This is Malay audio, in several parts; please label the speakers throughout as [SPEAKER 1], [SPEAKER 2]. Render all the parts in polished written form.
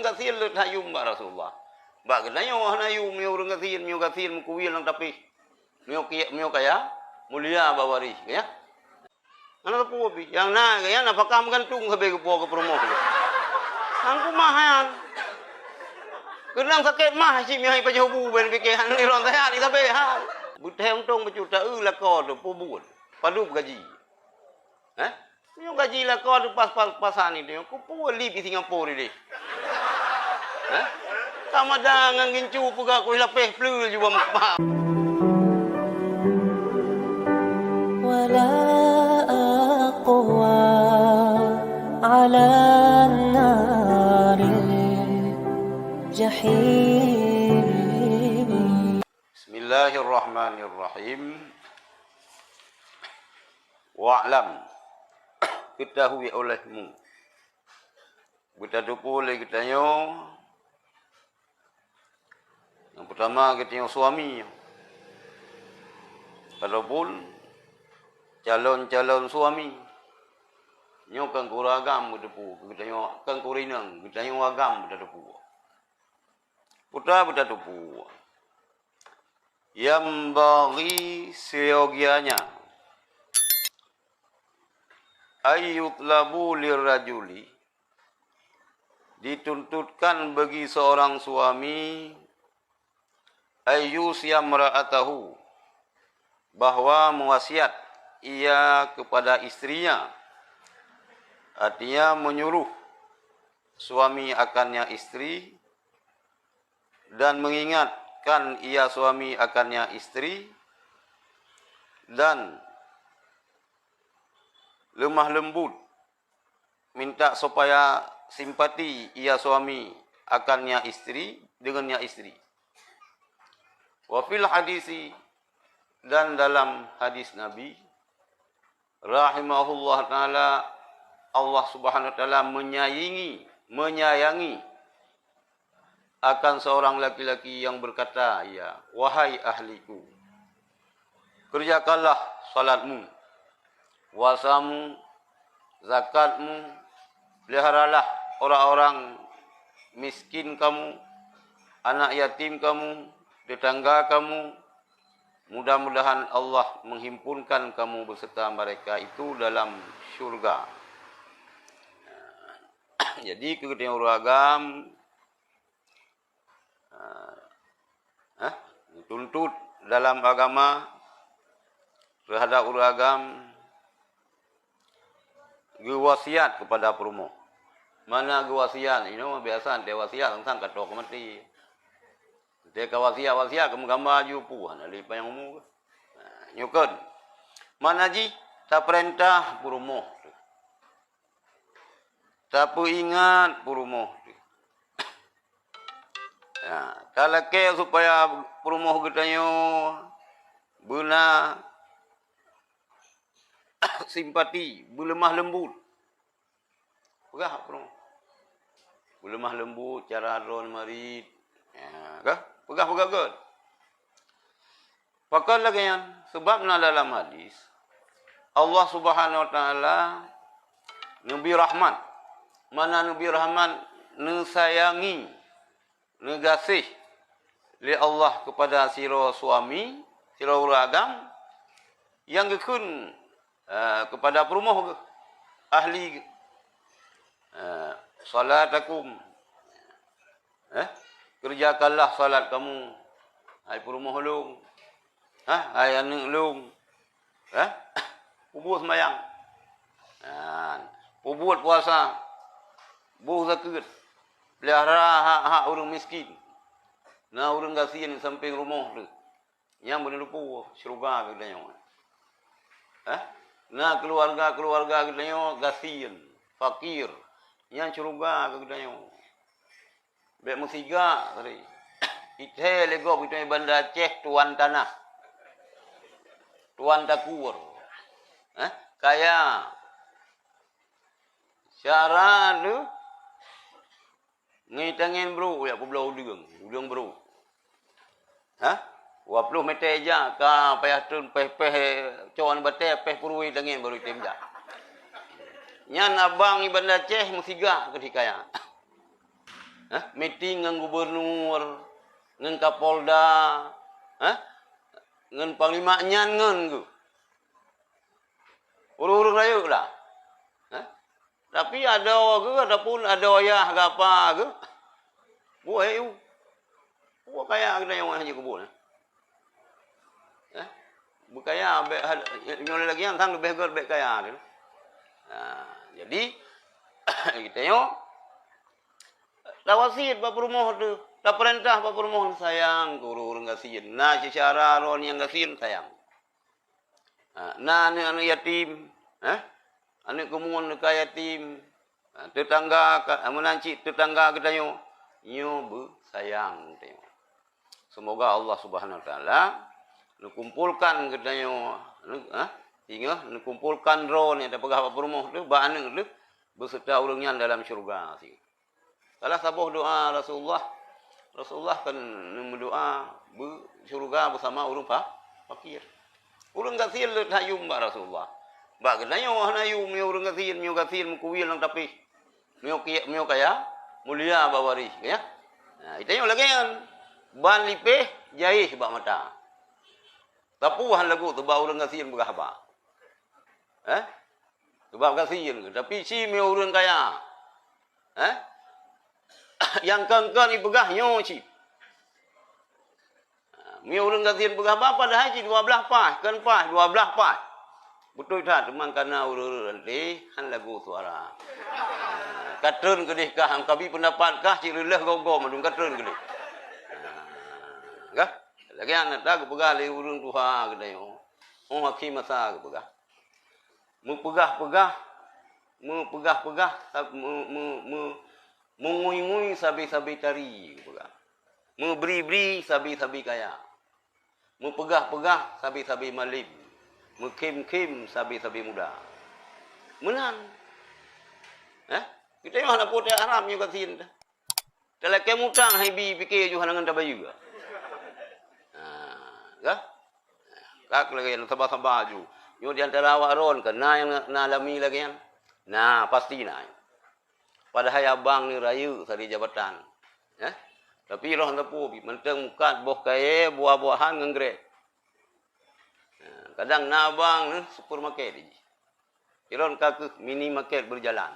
[SPEAKER 1] gasil le hayum ba Rasulullah. Ba genayo hayum mi urang gasil mukuwil lang tapi. Mio kaya mulia bawari ya. Ano po bi? Yang na kaya napakam gantung sabi ko po promo ko. Ang kumahan. Kenang sakit mah si mi hay pa jobu ben pikiran ni ron saya ni sabi ha. Buthe tong berjuta la ko do po buat. Padu gaji. Yung gaji la ko do pasan ni dia. Ko po li di Singapore ni. Tamadang ang gincu puga ko ilapeh pleu juga mak.
[SPEAKER 2] على النار الجحيم.
[SPEAKER 1] Bismillahirrahmanirrahim. Wa'lam, ketahui olehmu. Kita tupu oleh kitanya. Yang pertama kitanya suami. Walaupun calon-calon suami. Nyo kan kuragam depu kita nyo kan kurinang kita nyo agam depu putra depu yang bagi seyogianya ayyutlabu lirrajuli dituntutkan bagi seorang suami ayyusya mar'atahu bahwa mewasiat ia kepada istrinya. Artinya menyuruh suami akannya istri dan mengingatkan ia suami akannya istri dan lemah lembut minta supaya simpati ia suami akannya istri dengannya istri. Wa fil hadisi dan dalam hadis Nabi rahimahullah taala Allah Subhanahu wa taala menyayangi akan seorang laki-laki yang berkata, ya, wahai ahliku, kerjakanlah salatmu, puasamu, zakatmu, peliharalah orang-orang miskin kamu, anak yatim kamu, tetangga kamu. Mudah-mudahan Allah menghimpunkan kamu beserta mereka itu dalam syurga. Jadi kemudian uragam tuntut dalam agama terhadap uragam gewasiat kepada perumo. Mana gewasiat? Ini mah biasa dewasiat tentang katok mati. Dia kawasiat kamu gambar jupu ali payang umur. Nyukun. Mana ji tak perintah perumo. Tapi ingat perumoh. Ya, kalau ke supaya perumoh kitanya benar simpati, berlemah lembut. Pegah perumoh. Berlemah lembut, cara ron marit. Ya, kah? Pegah god. Pakal lagi yang sebabnya dalam hadis Allah Subhanahu wa taala Nabi rahmat. Mana Nabi Rahman nesayangi, negasih li Allah kepada siro suami, siro uragam yang gekun kepada perumoh ahli salatakum. Kerjakanlah salat kamu, hai perumoh long, hai anak long, ubur sembahyang, ubur puasa. Buh zakat. Pelihara hak orang miskin. Nah orang kasihan sampai rumah tu. Yang boleh lupa syurga kita nyawa. Nah keluarga kita nyawa kasihan, fakir. Yang syurga kita nyawa. Bek musiga tadi. Ite lego kita Banda Aceh tuan tanah. Tuan takur. Kaya syarat tu ngitangin bro ya pulau udang bro. 20 meter aja ka payah tun peh cawan bate peh purui dangin baru timja. Nyan abang Banda Aceh musiga ketika ya. Meeting dengan gubernur, dengan Kapolda, dengan Panglima Nyan ngan ku. Urung-urung rayu lah. Tapi ada ke, ataupun ada ayah ke apa ke. Buat ayu. Buat kaya kena yang haji kubur. Berkaya, nyolah lagi yang tang lebih kaya. Jadi, kita tengok. Dah wasit bapa rumah tu. Dah perintah bapa rumah sayang ke urung kasihan. Nah, secara ron yang kasihan sayang. Nah, anak yatim. Anak kemuan ke yatim. Tetangga, menanci tetangga kita nyo bersayang. Semoga Allah Subhanahu Wa Taala kumpulkan kita nyo. Hingga kumpulkan ron yang ada pegawai bapa rumah tu. Ba'anak tu. Beserta orangnya dalam syurga. Salah sabuh doa Rasulullah kan berdoa bersyurga bersama orang fakir. Orang kafir le hayum ba Rasulullah. Ba kenanya hayum orang kafir mengkuil lang tapi mio kaya mulia bawari ya. Nah, itu yang lagi kan ban lipeh jaih ba mata. Tapuhan lagu tu ba orang kafir berapa? Sebab kafir tapi si mio orang kaya. Yang kengkang ibegah nyoci. Mi urang kasihan begah apa dah haji 12 pas, kan pas 12 pas. Betul tak teman kana urang nanti han lagu suara. Katreun gedih kah ang kabi pendapat kah ci leuh gogo madung katreun gedih. Gah, lagi anak dah begah le urang tuha gedai. Oh hakim masa begah. Mu pegah-pegah mengui-ngui sabi-sabi tari. Memberi-beri sabi-sabi kaya. Mempegah-pegah sabi-sabi malim. Mekim-kim sabi-sabi muda. Menan. Kita yang nak potek haram yang kasin. Kalau kemutang hibi fikir juga dengan tabah juga. Kak lagi yang sabar-sabar ju. Yo di antara awak ron kan yang nalami lagi yang. Nah, pasti nah. Padahal abang ni raya sari jabatan. Tapi roh tepu menteng mukat boh kaya buah-buahan ngenggrek. Kadang nabang ni supermarket ni. Iron kak mini market berjalan.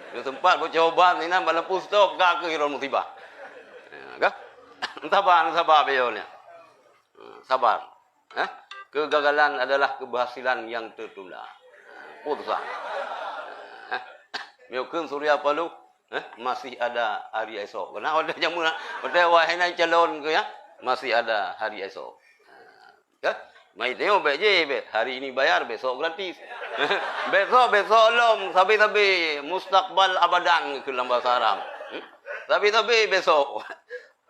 [SPEAKER 1] Di tempat bercoba ni nak balampu stop kak iron musibah. Kak? Sabar beliau ni. Sabar. Kegagalan adalah keberhasilan yang tertunda. Putusan. Miukun Surya Palu masih ada hari esok. Kenapa ada jamu nak? Pada wahai calon ke ya? Masih ada hari esok. Ya? Mai tengok baik je bet. Hari ini bayar, besok gratis. besok lom, sabi mustaqbal abadan ke dalam bahasa Arab. Sabi besok.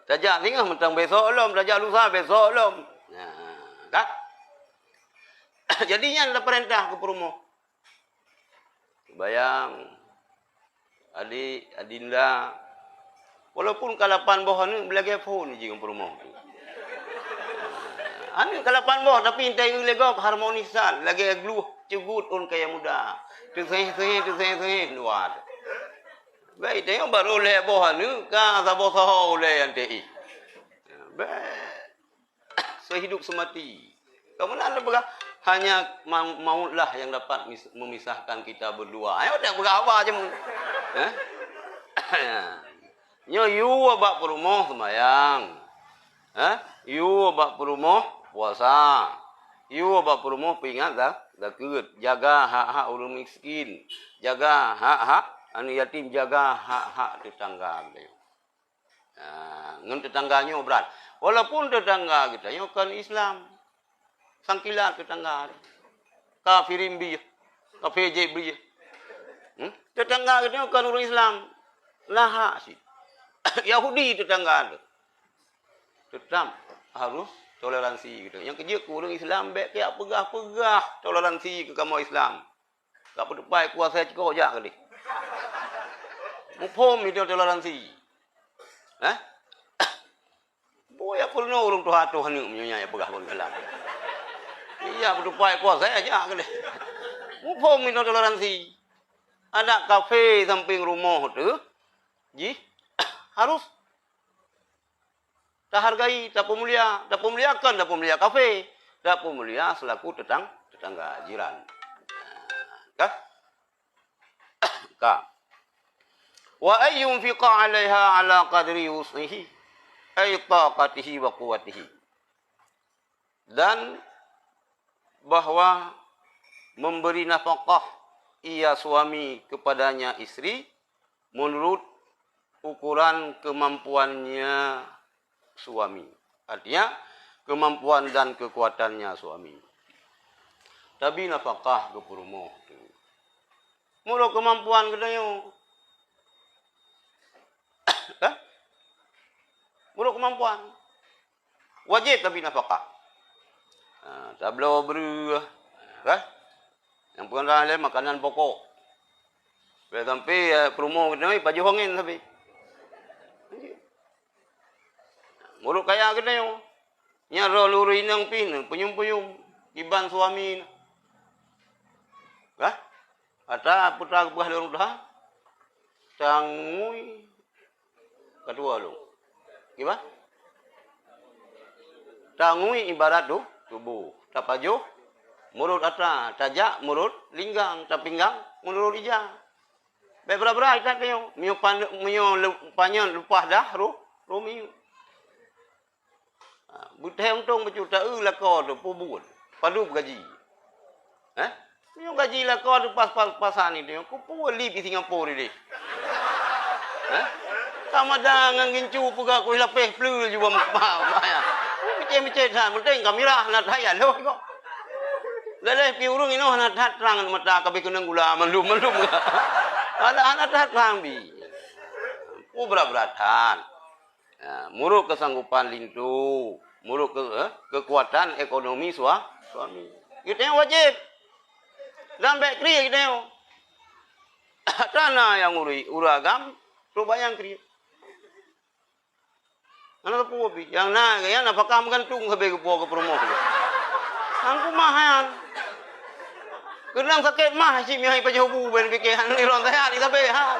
[SPEAKER 1] Tajak tengah mentang besok lom, tajak lusa besok lom. Kan? Jadinya ada perintah ke perumahan. Bayang Adinda walaupun kalapan boh ni belagi phone je perumahan tu. Anu kalapan boh tapi intai legop harmonisan lagi gluh cugut un kaya muda. Tu seh luar. Baik tengok baru le boh ni ka sabo saho le anti. Sehidup semati. Kamu nak berapa? Hanya mautlah yang dapat memisahkan kita berdua. Ayo dah berapa je mu. Nyo yu abak perumah sembayang. Yu abak perumah puasa. Yu abak perumah peringat zakat. Jaga hak-hak orang miskin. Jaga hak-hak anak yatim, jaga hak-hak tetangga kita. Ngan tetangganya berat. Walaupun tetangga kita nyo kan Islam. Sangkilat tetangga. Kafirin bi. Kafir bi. Tetangga kita kan orang Islam. Lahak sih. Yahudi tetangga ada. Tetap harus toleransi gitu. Yang kerja ku orang Islam baik kayak pegah-pegah toleransi ke kamu Islam. Tak berdepai kuasa cekok jak kali. Mupom itu toleransi. Boya perlu orang Tuhan ni punya pegah orang Islam. Iya berdepai kuasa aja kali. Mupom itu toleransi. Ada kafe samping rumah tu. Ji. harus tak hargai, tak pemulia, tak pemuliakan, tak pemulia kafe, tak pemulia selaku tetangga jiran. Kah? Kah? Wa ayyunfiqa 'alaiha 'ala qadri wus'ihi ay taqatihi wa quwwatihi. Dan bahwa memberi nafkah ia suami kepadanya istri menurut ukuran kemampuannya suami. Artinya kemampuan dan kekuatannya suami. Tapi nafkah ke perumoh. Mula kemampuan kedayo. Mula kemampuan. Wajib tapi nafkah. Tablo beru. Yang bukan lain makanan pokok. Sampai perumoh kedayo baju hongin tapi. Muruk kaya kedayo. Nya rolur inang pin, penyum-penyum iban suami. Ata putra buah lorong dah. Tangui kedua lu. Gimana? Tangui ibarat tu tubuh. Tapaju mulut ata, tajak mulut linggang, tapinggang mulut ija. Beberapa ita teo, mio panyan lupah dah rumi. Butai untung berjuta lako tu pubun. Padu gaji. Mio gaji lako tu pas-pasan ni teo. Ku puali di Singapura ni. Sama dengan gincu puga ku lapeh flu juga mak ya. Mece-mece san penting kamera nak saya loh kok. Leleh pi urung ino nak terang mata kabe kunang gula melum. Ada anak terang bi. Berat-beratan. Muruk kesanggupan lintu, muruk kekuatan ekonomi suami. Kita yang wajib. Dan baik kita yang tanah yang uragam, coba yang kriya. Anak tu pubi, yang apakah menggantung sebagai ke promo tu? Angku mahan. Kenang sakit mah si mihai pajobu ben pikiran ni ron sehat kita behan.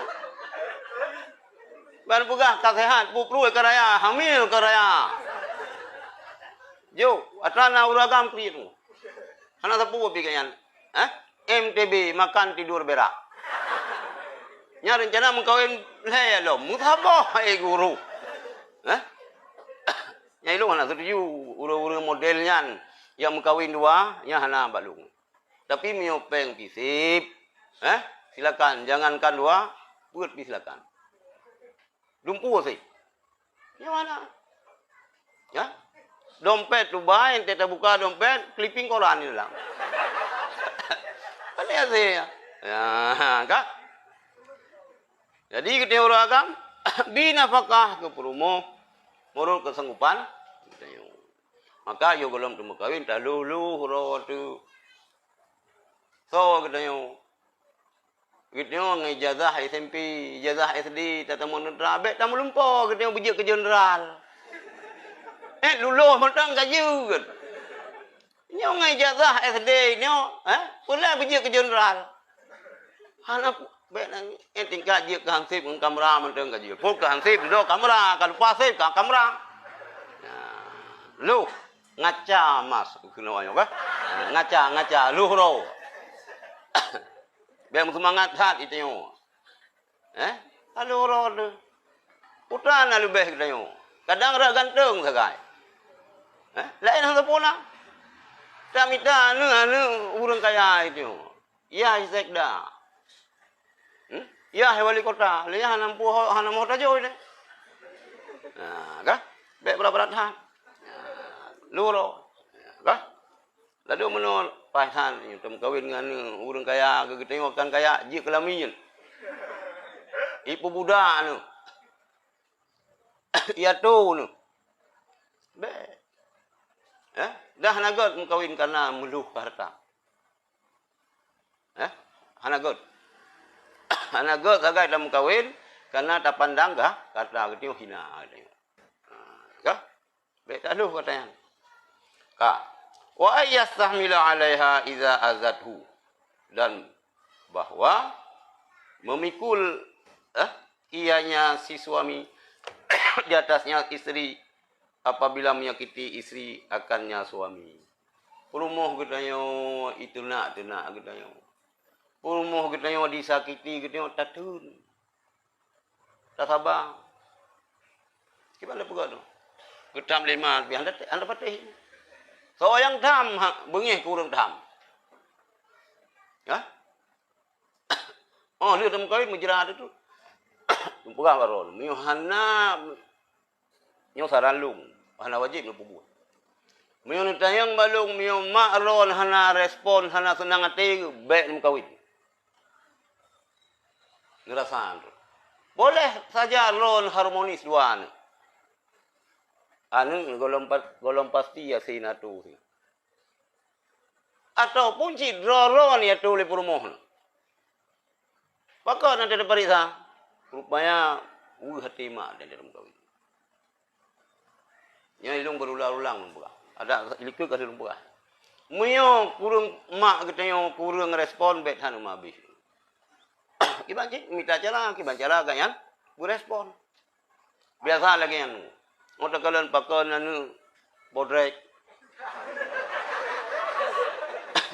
[SPEAKER 1] Ban pugah tak sehat, pupru karaya, hamil karaya. Jo, atrana uragam kriya tu. Anak tu pubi kayan. MTB makan tidur berak. Nya rencana mengkawin saya lo, muthabah guru. Nya ilung anak setuju uru-uru modelnya yang mengkawin dua, nya hana balung. Tapi miopeng pisip. Silakan jangankan dua, buat silakan. Dumpu sih. Nya mana? Ya? Dompet tu baik, kita buka dompet, clipping koran ni lah. Pandai sih ya. Kak. Jadi kita uragam binafkah ke perumoh menurut kesanggupan kita yo. Maka yo belum tu kawin tak lulu huro tu. So kita yo. Kita yo ngijazah SMP, ijazah SD, tatamu nerabe, tamu lumpo kita yo bijak ke general. Lulu mentang kaju kan. Nyo ngijazah SD nyo, pula bijak ke general. Hanap benar tingkat je kansip dengan kamera mentang kaji. Pok kansip do kamera, kalau pasip ka kamera. Lu ngaca mas kena ayo ka. Ngaca lu ro. Biar semangat hat itu yo. Alu ro tu. Putra na lebih kita yo. Kadang ra ganteng sagai. Lain hang pula. Tak minta anu urang kaya itu. Ya sekda. Ya wali kota, lihat hanam kota jauh ni. Kah? Baik berat han. Luro. Kah? Lalu menol pasan ni tem kawin dengan urang kaya, kita tengokkan kaya je kelamin. Ibu budak nu. Ya tu nu. Baik. Dah nagot mengkawin karena meluh harta. Hanagot. Hanagot sagai dalam kawin karena tak pandang kah kata kita hina. Kah? Baik tak lu katanya. Kah? Wa ayyastahmila 'alaiha idza azathu. Dan bahwa memikul ianya si suami di atasnya istri apabila menyakiti istri akannya suami. Perumoh gedayo itu nak gedayo. Perumoh gedayo disakiti gedayo tatun. Tak sabar. Gimana pula tu? Getam lima, anda patih. So yang tam bengih kurang tam. Ya? Oh, dia dalam kawin menjerat itu. Pegah baron. Mio hana mio saralung. Hana wajib lu buat. Mio tayang balung mio makron hana respon hana senang hati baik dalam kawin. Ngerasan. Boleh saja ron harmonis dua ni. Anu golong pasti ya sinatu. Ataupun si ron ya tulis perumohon. Maka nanti ada periksa. Rupanya hati mak dan dalam kawin. Yang ilung berulang-ulang membuka. Ada ilikut ada membuka. Mio kurang mak katanya kurang respon bet hanu mabis. Kiban cik minta cara kan yang berespon. Biasa lagi yang otak kalian pakai anu bodrek.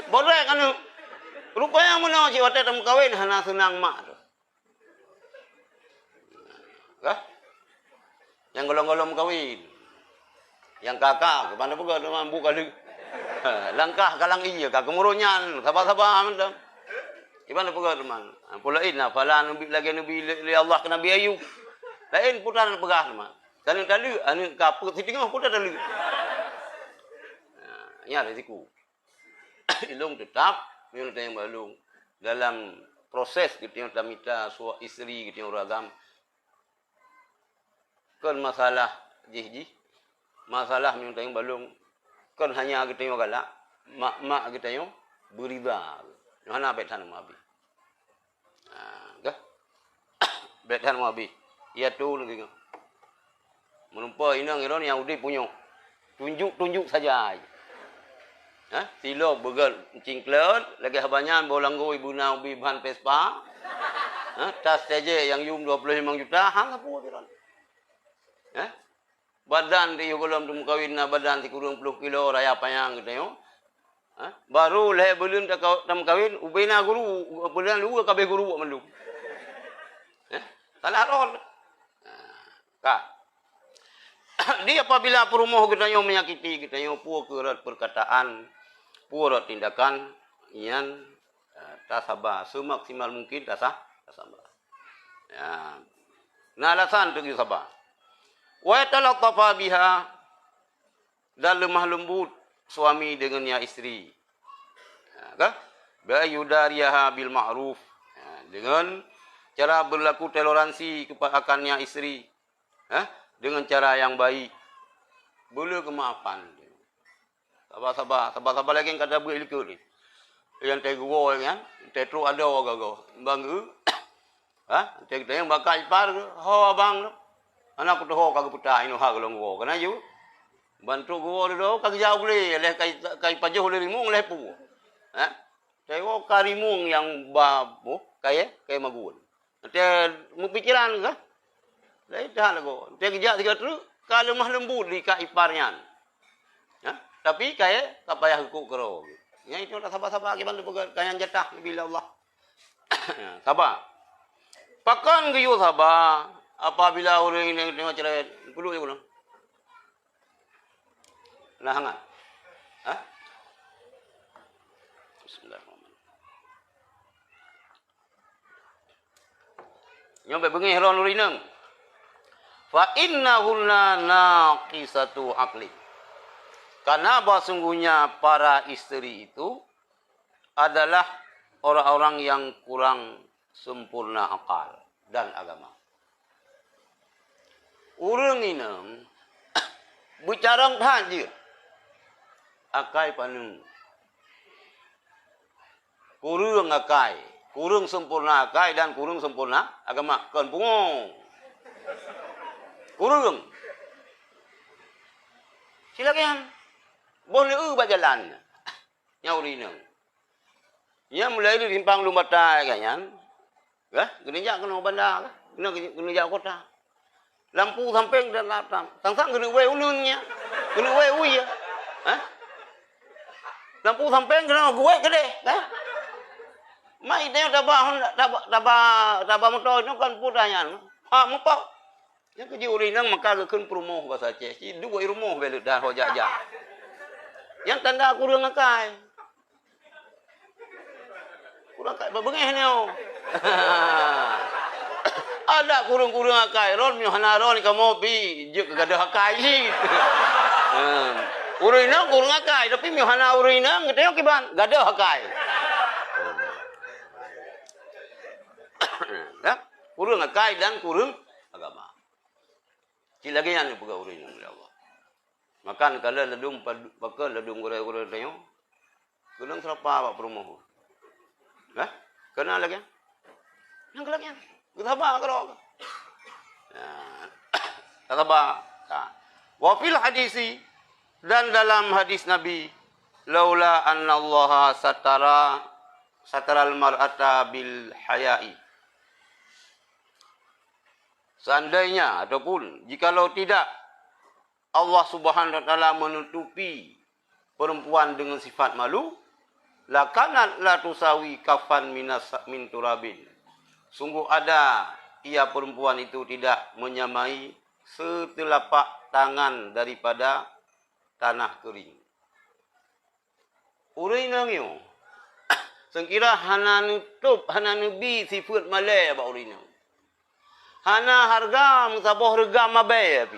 [SPEAKER 1] Bodrek anu rupanya mana si waktu dalam kawin hana senang mak tu. Kah? Yang golong-golong kawin. Yang kakak kepada buka teman buka di langkah kalang iya kak kemurunyan sabar-sabar macam. Gimana buka teman? Pula ina falan lagi nabi li Allah ke Nabi Ayub. Lain putaran pegah teman. Dan tadi anu kaput si tengah putar tadi. Ya risiko. Ilung tetap minta yang balung dalam proses kita yang minta suami isteri kita yang ragam kan masalah jih masalah minta yang balung kan hanya kita yang galak mak kita yang beriba mana betan mabi betan mabi ia tu lagi menumpa inang iron yang udah punya tunjuk saja. Ha? Silo begal cingklet, lagi habanyan bolang go ibu na ubi ban Vespa. Ha? Tas saja yang yum 25 juta, hang apa piran. Ha? Badan di golom dum kawin na badan ti kurang 10 kilo raya payang gitu yo. Ha? Baru leh belun tam kawin ubi na guru, bulan lu kabeh guru buat melu. Ha? Salah rol. Kak. Dia apabila perumoh kita yang menyakiti kita yang puak kerat perkataan pura tindakan yang tak sabar semaksimal mungkin tak sabar. Ya. Nah alasan tu sabar. Wa talaqafa biha dan lemah lembut suami dengannya isteri. Ya, bayudariyaha bil ma'ruf. Ya, dengan cara berlaku toleransi kepada akannya isteri. Ya, dengan cara yang baik. Boleh kemaafan. Sabar lagi yang kata berilku ni. Yang teguo kan, tetru ada gago. Banggu. Ha, tek yang bakal par ho abang no. Anak tu ho kagak putai no ha golong go. Kana ju. Bantu go do kagak jauh le leh kai pajoh le rimung leh pu. Ha? Tego karimung yang babu kaya magun. Te mu pikiran ka? Lai dah lago. Te kerja 3 truk kalau mah lembut di ka iparnya. Ya? Tapi kaya tak payah hukuk kero. Yang itu tak sabar-sabar gimana kaya jatah bila Allah. Sabar. Pakan giyo sabar apabila orang ini tengok cerai perlu je belum? Nah hangat. Ha? Bismillahirrahmanirrahim. Nyampe bengi heron lurineng. Fa innahunna naqisatu aqli. Karena sungguhnya para istri itu adalah orang-orang yang kurang sempurna akal dan agama. Urang ini bicara hadir akai panung. Kurang akai, kurang sempurna akai dan kurang sempurna agama. Kan pungong. Kurang. Silakan. Boleh berjalan. Nyauri nang. Ya mulai dari simpang Lumbata kan. Ya, gereja kena bandar, kena gereja kota. Lampu samping dan laptang. Sang-sang kena we ulunnya. Kena we ui ya. Ha? Lampu samping kena gue kede. Ha? Mai dia tabah motor itu kan putanya. Ha, mupau. Yang kerja urinang maka keun perumoh bahasa Aceh. Si dua rumah belu dah hoja-ja. Yang tanda kurang akai. Kurang akai babengeh ni. Ada kurung-kurung akai ron mi hanaron ka mobi je gadah akai si. Urinang kurung akai tapi mi hana urinang gede kiban gadah akai. Ya, kurung akai dan kurung agama. Cila lagi yang pega urinang ya Allah. Makan kala ledung bakal ledung gore-gore tanya. Kunang serapa pak promo. Hah? Kenal lagi? Yang lagi. Kita bah kalau. Kata bah. Wa fil hadisi dan dalam hadis Nabi laula anna Allah satara al-mar'ata bil haya'i. Seandainya ataupun jikalau tidak Allah Subhanahu wa taala menutupi perempuan dengan sifat malu, lakanat la tusawi kafan min turabin. Sungguh ada ia perempuan itu tidak menyamai setelapak tangan daripada tanah kering. Urinangyo. Sengkira hana nutup, hana nubi sifat malay ba urinang. Hana harga saboh regam abai api.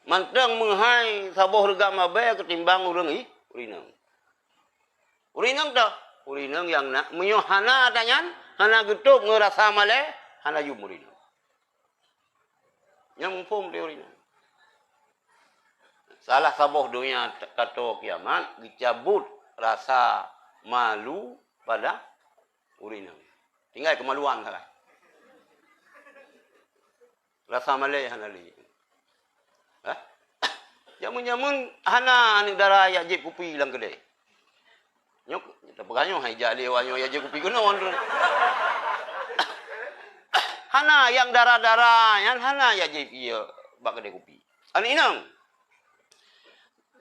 [SPEAKER 1] Mantang menghai saboh regam abai ketimbang urang urinang. Urinang dah. Urinang yang nak menyo hana tanyan, hana getup ngerasa malay, hana yum urinang. Yang mumpung dia urinang. Salah saboh dunia kata kiamat dicabut rasa malu pada urinang. Tinggal kemaluan salah. Rasa malay hana li. Ha? Jamun-jamun hana ni darah ya jep kupi lang kedai. Nyok tapagano hai jali wanyo ya jep kupi kuno on. Hana yang darah-darah yang hana ya jep iya bak kedai kupi. Ani inang.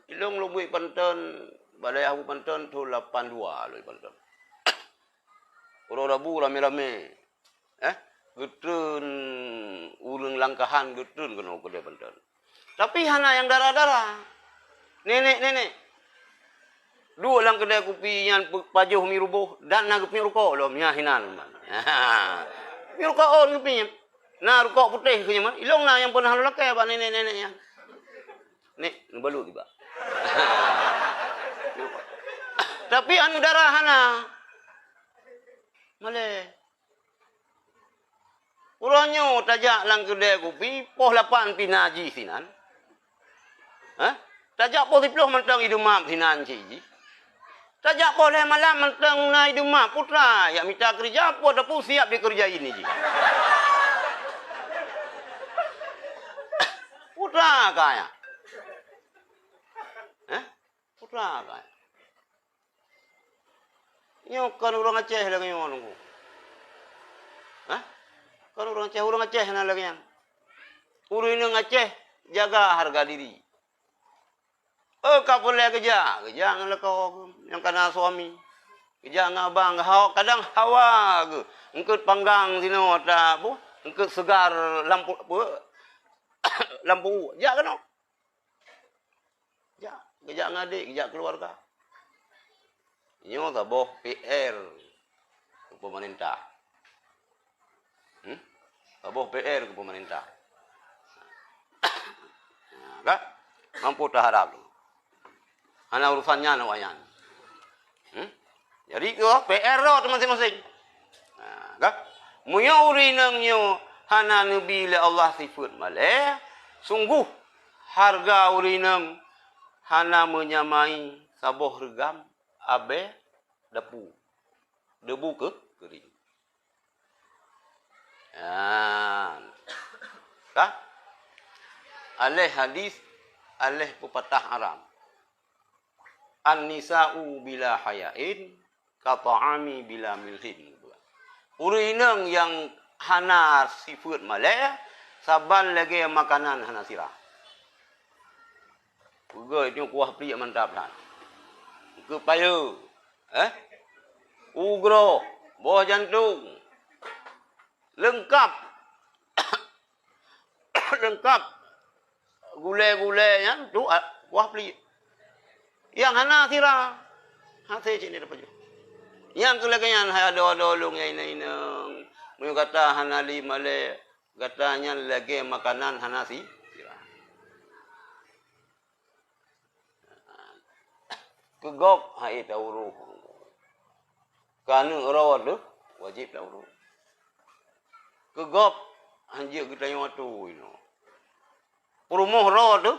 [SPEAKER 1] Ilong lubui Panten, balai aku Panten tu 82 lui Panten. Uro rabu rame-rame. Getun urang langkahan getun kena kedai Panten. Tapi hana yang darah-darah. Nenek-nenek. Dua lang kedai kopi yang pajuh mi rubuh dan nak pi rokok lo nya hinan man. Mi rokok on pi. Na rokok putih ke man. Ilong na yang pernah lakai ba nenek-nenek yang. Nek, balu tiba. Tapi anu darah hana. Male. Uranyo tajak lang kedai kopi poh 8 pinaji sinan. Ha? Tajak poh 10 mentang hidup map sinan ciji. Tajak poh le malam mentang na hidup map putra ya minta kerja poh dah siap dikerja ini ji. Putra kaya. Putra kaya. Nyo kan orang Aceh lagi nyo nunggu. Hah? Kan orang Aceh na lagi yang. Urinang Aceh jaga harga diri. Kapul le kerja ngala kau yang kana suami. Kerja ngabang hawa kadang hawa ke. Engkeut panggang sino ta bu. Engkeut segar lampu lampu. Ja kano. Ja, kerja ngadik, kerja keluarga. Nyo taboh PR ke pemerintah. Taboh PR ke pemerintah. Kan? Mampu tak harap. Ana urusannya nak wayan. Jadi tu PR lo masing-masing. Kan? Munyo urinang nyo hana nabi le Allah sifat maleh. Sungguh harga urinang hana menyamai saboh regam abe debu ke kering. Kah? Alih hadis, alih pepatah Arab. An-nisa'u bila hayain, kata'ami bila milhin. Urinang yang hana sifat malaya, Saban lagi makanan hana sirah. Uga itu kuah pria mantap lah. Ke payu. Ugro, buah jantung. Lengkap. Lengkap. Gulai-gulainya tu kuah pria. Yang hana sirah. Hati cik ni dapat je. Yang kelakangan ada olong yang ini. Mereka kata hana lima le. Katanya lagi makanan hana sirah. Kegop hai tauru. Kanu rawat tu wajib tauru. Kegop anjir kita yang tu ino. Perumoh rawat tu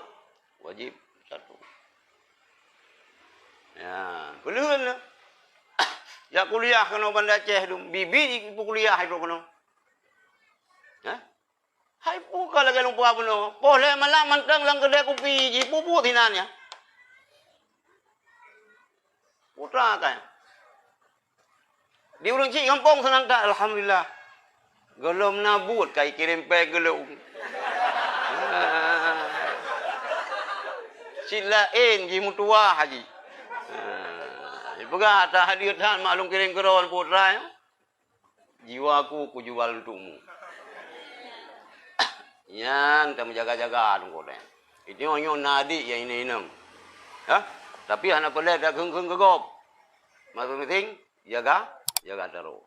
[SPEAKER 1] wajib satu. Ya, kuliah lah. Ya kuliah kena Banda Aceh tu. Bibi ibu kuliah itu kena. Hai pu kalau galung puah puno. Boleh malam mantang lang kedai kopi ji pupu tinannya. Putra kan. Di urang cik kampung senang tak alhamdulillah. Gelum nabut kai kirim pe gelum. Silain ji mutua haji. Pegah atas hadir tan maklum kirim keron putra ya. Jiwaku ku jual untukmu. Yan kita menjaga-jaga tunggu deh. Itu orang nadi yang ini. Ya? Tapi anak pelak dah keng-keng gegop. Maksud penting jaga terus.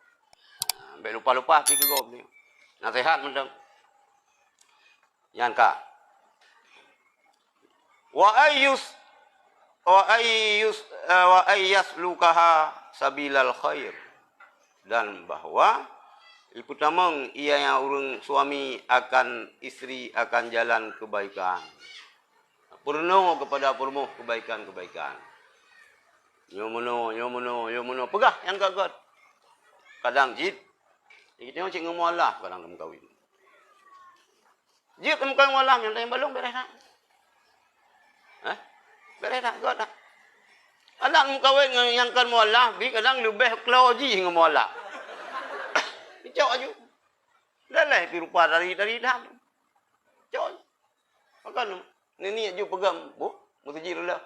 [SPEAKER 1] Sampai lupa-lupa pergi gegop ni. Nasihat macam. Yan ka. Wa ayyaslukaha sabilal khair. Dan bahawa pertama ia yang orang suami akan isteri akan jalan kebaikan. Purno kepada permuh kebaikan-kebaikan. Nyomono. Pegah yang gagal. Kadang jid. Kita tengok cik ngamualah kadang kamu kahwin. Jid kamu kahwin mualah yang lain balong beres tak? Beres tak? God tak? Kadang kamu kahwin yang kan mualah, kadang lebih klauji hingga mualah. Cok aja. Dah lah pergi rupa dari dah. Cok. Makan ni aja pegang. Bu, mesti dulu lah.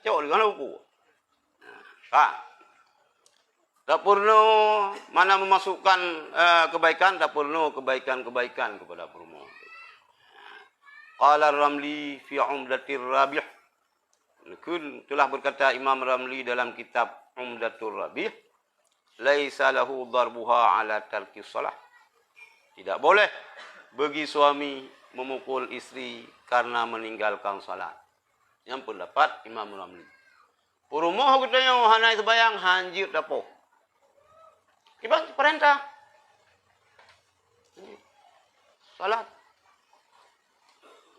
[SPEAKER 1] Cok dengan apa? Tak perlu mana memasukkan kebaikan, tak perlu kebaikan-kebaikan kepada perumahan. Qala Ramli fi Umdatir Rabih. Telah berkata Imam Ramli dalam kitab Umdatur Rabih. Laisa lahu darbuha ala tarki salah. Tidak boleh bagi suami memukul isteri karena meninggalkan salat. Yang pendapat Imam Ramli. Perumoh kita yang hanai sebayang hanjir dapo. Ibang perintah. Salat.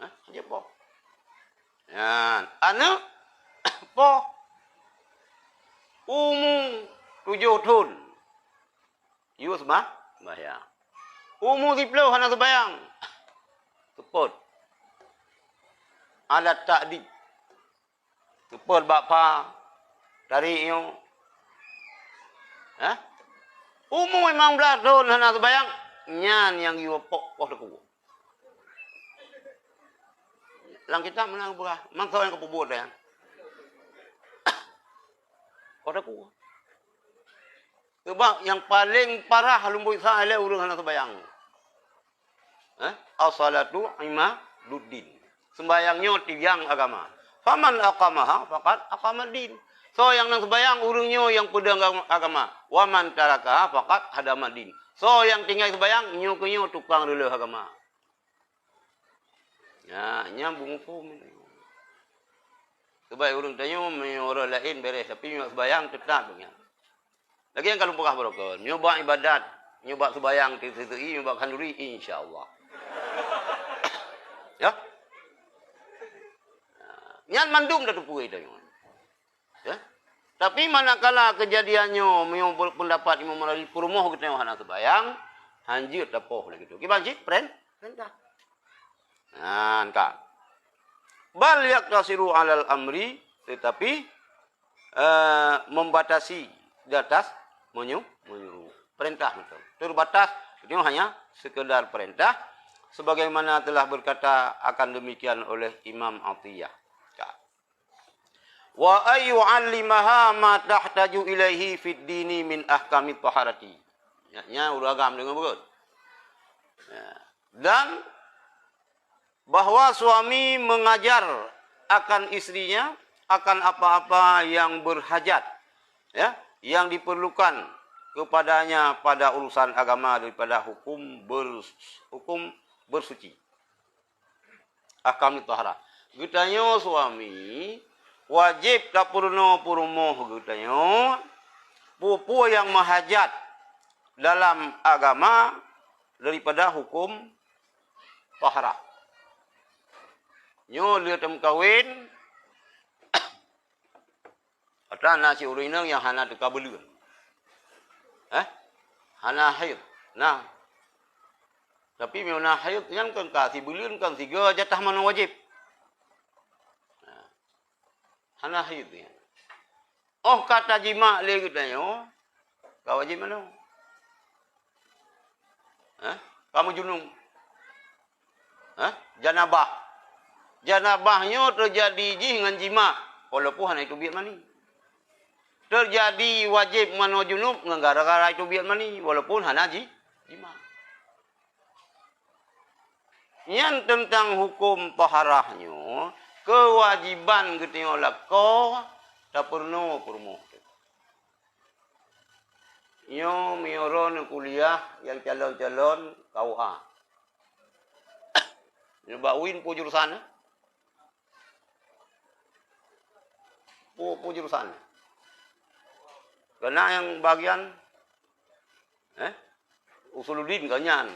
[SPEAKER 1] Hanjir po. Yan, anak po. Umum 7 tahun. You sembahyang. Umur 10 hana sembahyang. Teput. Alat takdib. Teput bapa. Tarik you. Umur 15 tahun hana sembahyang. Nyan yang you pok deku. Lang kita menang berah. Mangkau yang kepubut dah. Kau deku. Sebab yang paling parah lumbui sa'ala urang hana sembayang. As-salatu imaduddin. Sembayangnya tiang agama. Faman aqamaha faqad aqamaddin. So yang nang sembayang urangnya yang pedang agama. Wa man tarakaha faqad hadamaddin. So yang tinggal sembayang nyo tukang dulu agama. Ya, nyambung hukum. Sebab urang tanya orang lain beres tapi sembayang tetap dengan. Lagi yang kalau berkah berokah, nyoba ibadat, nyoba sembahyang, nyoba khanduri, insya-Allah. Ya. Nyan mandum dah tupui dah. Ya. Tapi manakala kejadiannya menurut pendapat Imam Marawi perumoh kita hana sembahyang, hanjir dapoh lagi tu. Kiban cik, perintah. Kak. Bal yaktasiru alal amri, tetapi membatasi di atas menyuruh. Perintah betul. Terbatas Itu hanya sekedar perintah sebagaimana telah berkata akan demikian oleh Imam Atiyah. Wa ayyu'allimaha ma tahtaju ilaihi fid dini min ahkamit taharati. Ya, udah agam dengan betul. Ya. Dan bahwa suami mengajar akan istrinya akan apa-apa yang berhajat, ya, yang diperlukan kepadanya pada urusan agama daripada hukum bersuci. Ahkamit taharah. Gitanya suami wajib tak purno gitanya pupu yang mahajat dalam agama daripada hukum taharah. Nyo dia tem kawin ada nasi urinang yang hana teka belun. Hana haid. Nah. Tapi meuna haid yang kan kasih belun kan tiga jatah mana wajib. Hana haid ya. Oh kata jima le katanya. Kau wajib mana? Kamu junub. Janabah. Janabahnya terjadi dengan jima. Walaupun hana itu biar mani. Terjadi wajib mano junub gara-gara itu biar mani. Walaupun hana jima. Yang tentang hukum taharahnya, kewajiban kita lako tak perlu permu. Nyo mioron kuliah yang calon-calon KUA. Nyoba win pu jurusan. Pu jurusan. Karena yang bagian usuluddin kanyan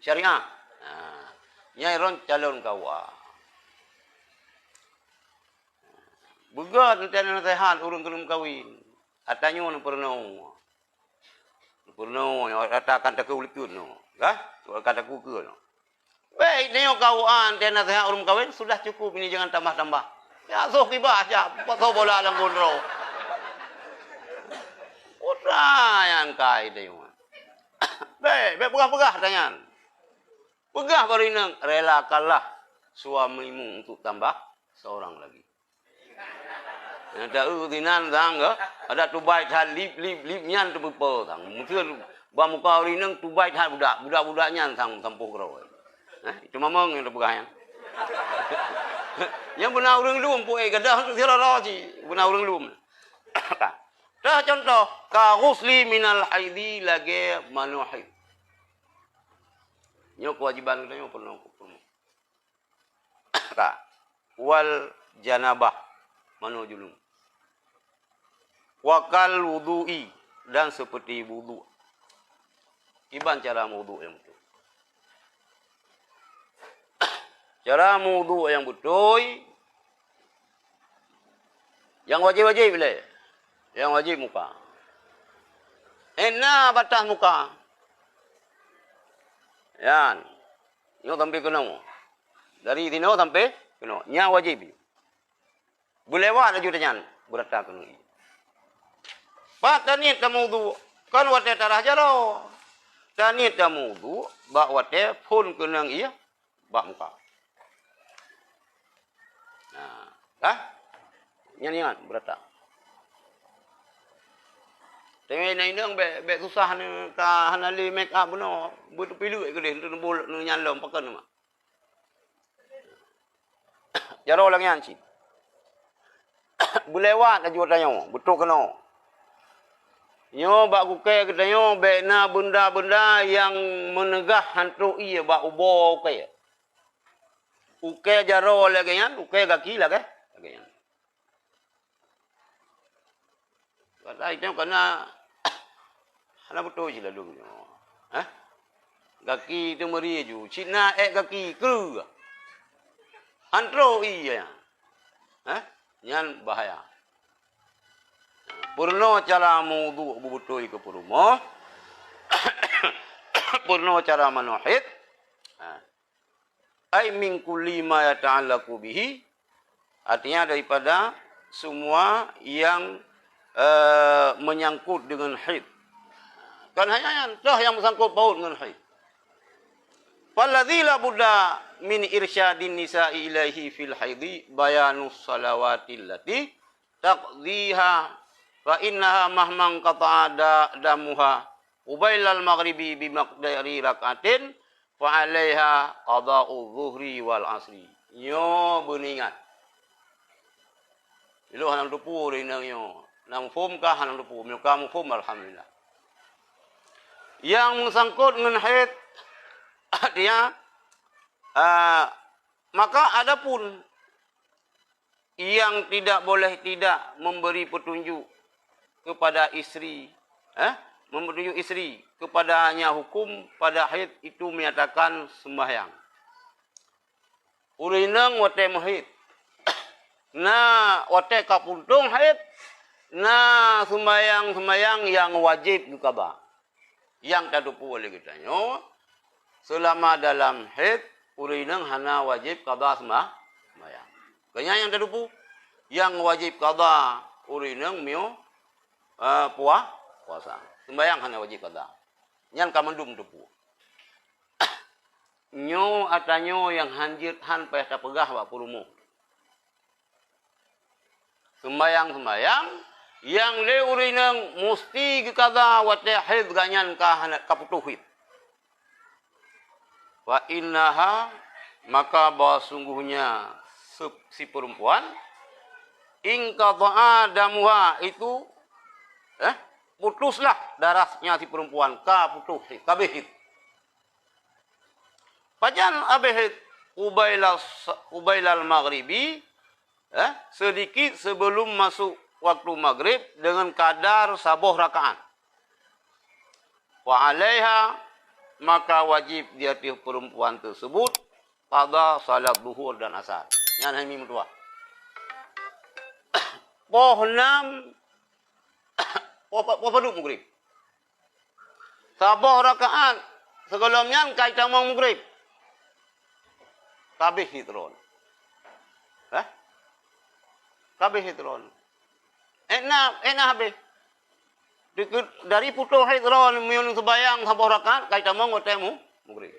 [SPEAKER 1] syariah. Nah, nyairon calon KUA. Begat nanti nasihat urang kelum kawin. Atanya nu pernah. Purno katakan tak ulikun no. Kata kuku no. Baik neo kauan dan nasihat urang kawin sudah cukup, ini jangan tambah-tambah. Ya sok ibah aja, potong bola lang gondro. Udah yang kai deh. Baik pegah-pegah tangan. Pegah barinang, relakanlah suamimu untuk tambah seorang lagi. Ada utinan tangga, ada tubai tan lip nyan tu bepo tang. Mungkin bamuka orinang tubai tan budak nyan tang tampuh kro. Itu mamang yang bergaya. Yang benar urang lum pu gadah tu sira raji, benar urang lum. Dah contoh ka ghusli minal haidi lagi manu haid. Nyo kewajiban kita nyo perlu. Wal janabah manu julung. Wakal wudu'i dan seperti wudu. Iban cara wudu yang betul. Cara wudu yang betul. Yang wajib-wajib bila? Yang wajib muka. Enak batas muka. Yan. Nyo sampai kena. Dari tino sampai kena. Nya wajib. Bulewat aja tanyan. Berata kena. Pak tanit tamudu kan wate tarah jaro. Tanit tamudu bak wate pun kenang iya bak muka. Nah, nyanyian berata. Tengah ini nang be susah ni ka hanali make up no, buat pilu ke dia tu bol nyan lom pakan mah. Jaro lang yan si. Bulewat aja tanyo, betul kena. Nyo bak kuke katanya bena benda-benda yang menegah hantu iya bak ubo uke. Uke jaro lagi yan, uke kaki lagi. Kata itu kena hana betul je lalu. Kaki tu meri ju, Cina kaki kru. Hantu iya. Nyan bahaya. Purno cara wudu betul ke purmo. Purno cara manuhid. Ai min kulli ma yata'allaqu bihi. Artinya daripada semua yang menyangkut dengan haid. Kan hanya yang dah yang bersangkut paut dengan haid. Falladzi la budda min irsyadin nisa'i ilaihi fil haidi bayanus salawatil lati taqdiha fa innaha mahman qata'a damuha ubailal maghribi bi maqdari rak'atin fa 'alaiha qada'u dhuhri wal asri. Nyo beningat. Ilo hanang tupu rin nyo. Nang fum ka hanang tupu, myo kamu fum alhamdulillah. Yang mengsangkut dengan haid dia maka adapun yang tidak boleh tidak memberi petunjuk kepada isteri, memberi isteri kepadanya hukum pada haid itu menyatakan sembahyang. Urinang wate haid. Na wate kapuntung haid. Na sembahyang yang wajib dikaba. Yang tadupu oleh kita nyo selama dalam haid urinang hana wajib qada sembahyang. Kanya yang tadupu yang wajib qada urinang mio puasa. Sembahyang hana wajib qada. Nyan kamandum tupu. Nyo atanyo yang hanjir han payah tapegah wa purumu. Sembahyang yang le urinang musti qada wa haid ganyan ka kaputuhit. Wa innaha maka bahwa sungguhnya si perempuan in qada'a damuha itu putuslah darahnya si perempuan kaputuhit kabehit. Pajan abehit ubailal maghribi sedikit sebelum masuk waktu maghrib dengan kadar sabuh rakaat. Wa 'alaiha maka wajib di atas perempuan tersebut qada salat zuhur dan asar. Yang ini mutua. Pohnam paduk maghrib. Sabuh rakaat sebelumnya kaitan maghrib. Kabeh hitron. Kabeh hitron. Enak habis. Dari putuh hitron miun sembayang sabuh rakaat kaitan mangotemu maghrib.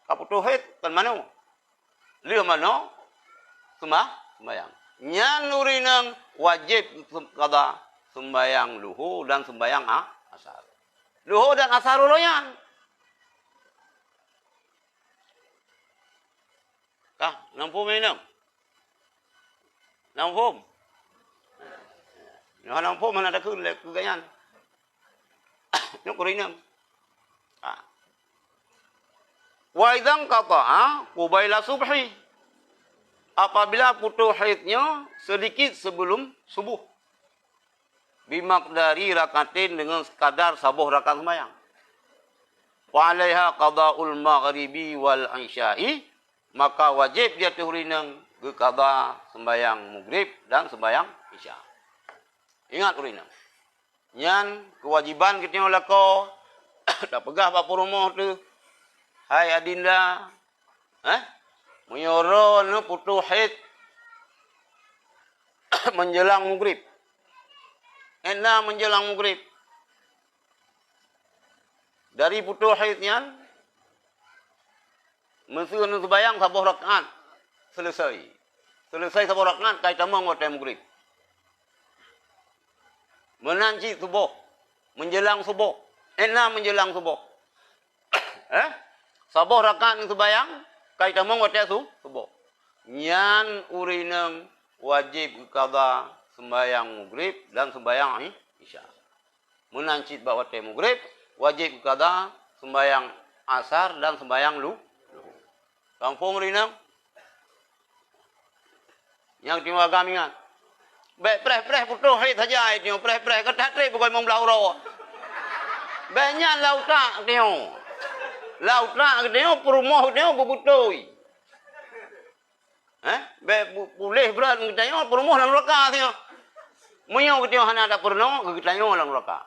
[SPEAKER 1] Kaputuh hit kan mano? Liu mano? Sembayang. Nyan nurinang wajib qada sembayang luhur dan sembayang asar. Luhur dan asar uloyan. Nampum minum. Nampum. Nampum mana ada keganyan. Nuk kurinam. Wa idzan qata'a qubaila subhi. Apabila putus haidnya sedikit sebelum subuh. Bimakdari rakatin dengan sekadar sabuh rakaat sembahyang. Wa 'alaiha qada'ul maghribi wal isya'i. Maka wajib dia turinang ke qada sembahyang maghrib dan sembahyang isya. Ingat urinang. Nyan kewajiban kita lako dak pegah bapa rumah tu. Hai adinda. Menyoro nu putu haid menjelang maghrib. Enda menjelang maghrib. Dari putu haid nyan mesti nu sembahyang sabuh rakaat selesai. Selesai sabuh rakaat kaitan mengotai maghrib. Menanci subuh, menjelang subuh. Menjelang subuh. Sabuh rakaat nu sembahyang kaitan mengotai subuh. Nyan urinang wajib qada sembahyang maghrib dan sembahyang isya. Menanci bawa teh maghrib wajib qada sembahyang asar dan sembahyang luhur. Kampung rinam. Yang tiwa gamingan. Baik preh putuh haid saja itu preh ketat pokok mong blauro. Banyak lauta tio. Lauta tio perumah tio bubutoi. Boleh berat tio perumah lang raka tio. Munyo tio hana ada perno tio lang raka.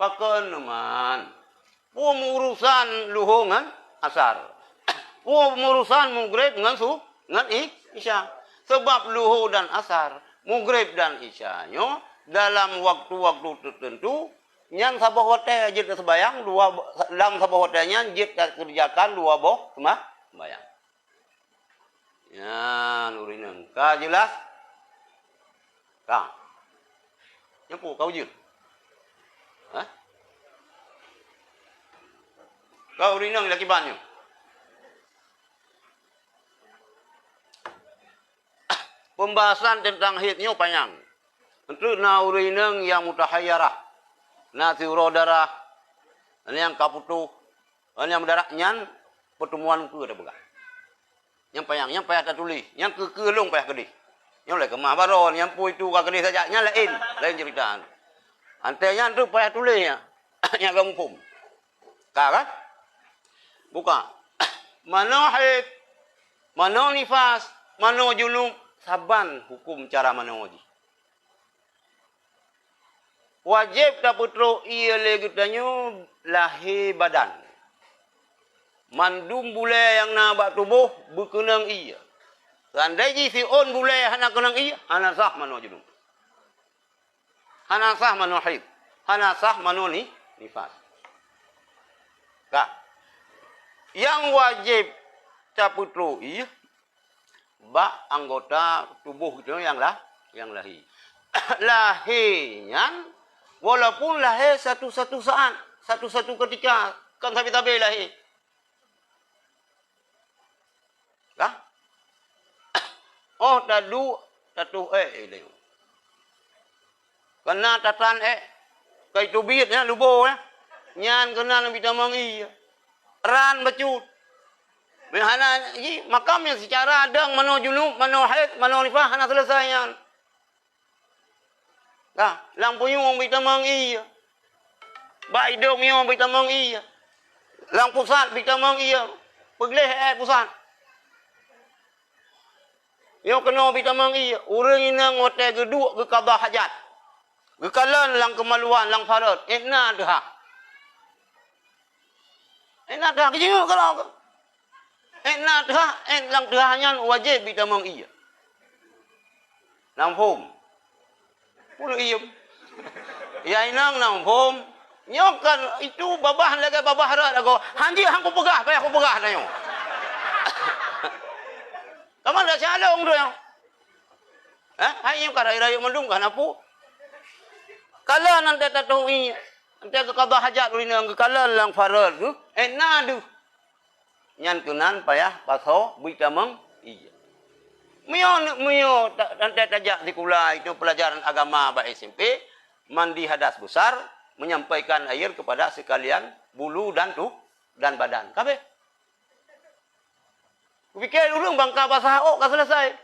[SPEAKER 1] Pakon man. Pengurusan luhungan asar. Pengurusan maghrib ngan isya. Sebab luhur dan asar Maghrib dan isyanya dalam waktu-waktu tertentu yang sabah hotel jid sembayang dua dalam sabah hotelnya jid kerjakan dua boh sembayang. Ya, nurinang. Ka jelas? Ka. Nyampu kau jid. Hah? Kau urinang laki banyo. Pembahasan tentang haidnya panjang. Untuk na urinang yang mutahayyarah, na tiuro darah, yang kaputu, yang darahnya pertemuan ke ada begal. Yang panjang, yang payah tak tulis, yang kelung payah kedih. Yang lain kemah baron, yang pu itu ka kedih saja, yang lain cerita. Antanya tu payah tulisnya, yang agak hukum. Kan? Bukan. Mana haid, mana nifas, mana junub, saban hukum cara mana wajib. Wajib tak putro ia lagi tanya lahir badan. Mandum bule yang nak tubuh berkenang ia. Seandainya si on bule hana kenang ia, hana sah mana junub. Hana sah mana haid. Hana sah mana ni nifas. Kak. Yang wajib tak putro ia bak anggota tubuh itu yang lahir. Lahirnya walaupun lahir satu-satu saat, satu-satu ketika kan tabi-tabi lahir. Kah? Oh, tatu leo. Kena tatan kai tubit ya lubo ya. Nyan kena nabi tamang iya. Ran bacut. Mehana ji makamnya secara adang mano junub, mano haid, mano nifah hana selesainya. Kah, lampu yung bitamang iya. Baidong yung bitamang iya. Lang pusat bitamang iya. Pagleh pusat. Yung kena bitamang iya. Urang inang hotel geduk ke kabah hajat. Gekalan lang kemaluan lang farad. Ena dah. Ena dah kejut kalau. Ena dah, lang dahnya wajib bitamang iya. Lang phum. Puluh iem. Ya inang nang phum. Nyokan itu babah lagi babah rat aku. Hanji hangku pegah, payah aku pegah na yo. Kaman dah salong tu yo. Hai yang karai-rai mandung kan apu. Kala nanti tatung i. Nanti ke kabah hajat ulina kala lang farad tu. Nadu. Nyan kunan payah paso bitamang iya. Mio nanti tajak di kula itu pelajaran agama ba SMP mandi hadas besar menyampaikan air kepada sekalian bulu dan badan. Kabe. Kupikir urang bangka basah ka selesai.